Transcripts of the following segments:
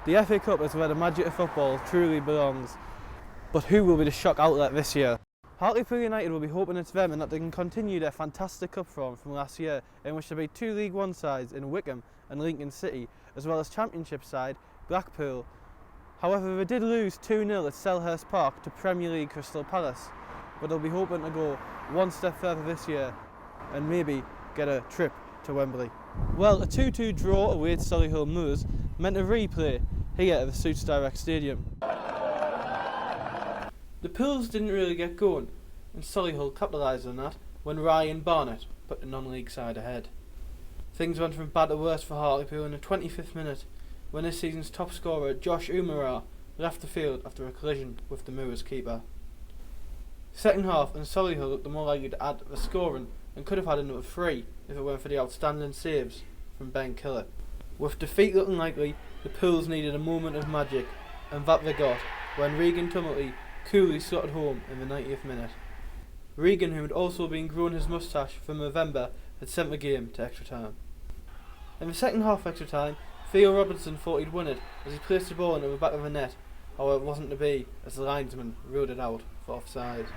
The FA Cup is where the magic of football truly belongs. But who will be the shock outlet this year? Hartlepool United will be hoping it's them and that they can continue their fantastic cup form from last year, in which there beat two League One sides in Wycombe and Lincoln City, as well as Championship side Blackpool. However, they did lose 2-0 at Selhurst Park to Premier League Crystal Palace, but they'll be hoping to go one step further this year and maybe get a trip to Wembley. Well, a 2-2 draw away at Solihull Moors meant a replay here at the Suits Direct Stadium. The Pools didn't really get going, and Solihull capitalised on that when Ryan Barnett put the non-league side ahead. Things went from bad to worse for Hartlepool in the 25th minute when this season's top scorer Josh Umara left the field after a collision with the Moors keeper. Second half, and Solihull looked the more likely to add the scoring and could have had another 3 if it weren't for the outstanding saves from Ben Killett. With defeat looking likely, the Pools needed a moment of magic, and that they got when Regan Tumulty coolly slotted home in the 90th minute. Regan, who had also been growing his moustache from November, had sent the game to extra time. In the second half extra time, Theo Robinson thought he'd win it as he placed the ball into the back of the net, however it wasn't to be as the linesman ruled it out for offside.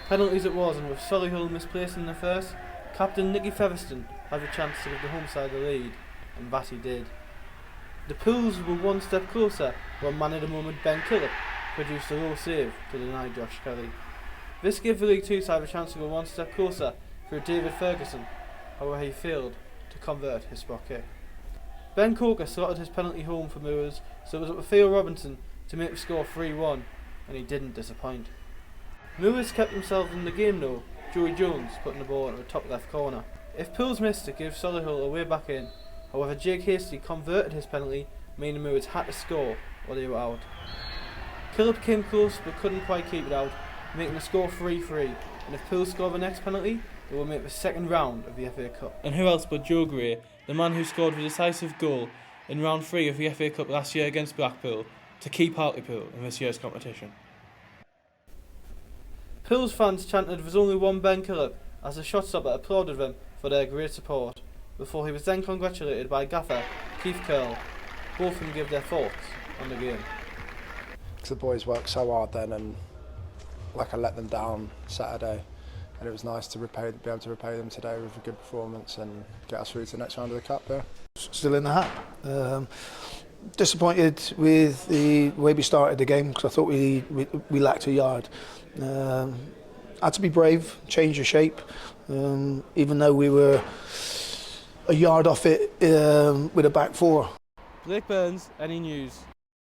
Penalties it was, and with Solihull misplacing the first, captain Nicky Featherstone had the chance to give the home side the lead, and that he did. The Pools were one step closer when man of the moment Ben Killett produced a low save to deny Josh Kelly. This gave the League Two side a chance to go one step closer through David Ferguson, however he failed to convert his spot kick. Ben Coker slotted his penalty home for Moors, so it was up to Theo Robinson to make the score 3-1, and he didn't disappoint. Moors kept themselves in the game though, Joey Jones putting the ball into the top left corner. If Pools missed it, gave Solihull a way back in, however Jake Hasty converted his penalty, meaning Moors had to score or they were out. Killip came close but couldn't quite keep it out, making the score 3-3, and if Pools score the next penalty, they will make the second round of the FA Cup. And who else but Joe Gray, the man who scored the decisive goal in round 3 of the FA Cup last year against Blackpool, to keep Hartlepool in this year's competition. Pools fans chanted there's only one Ben Killip as the shot stopper applauded them for their great support, before he was then congratulated by gaffer Keith Curl. Both of them gave their thoughts on the game. The boys worked so hard then, and I let them down Saturday, and it was nice to be able to repay them today with a good performance and get us through to the next round of the cup. Yeah. Still in the hat. Disappointed with the way we started the game because I thought we lacked a yard. Had to be brave, change the shape, even though we were a yard off it with a back four. Blake Burns, Any News.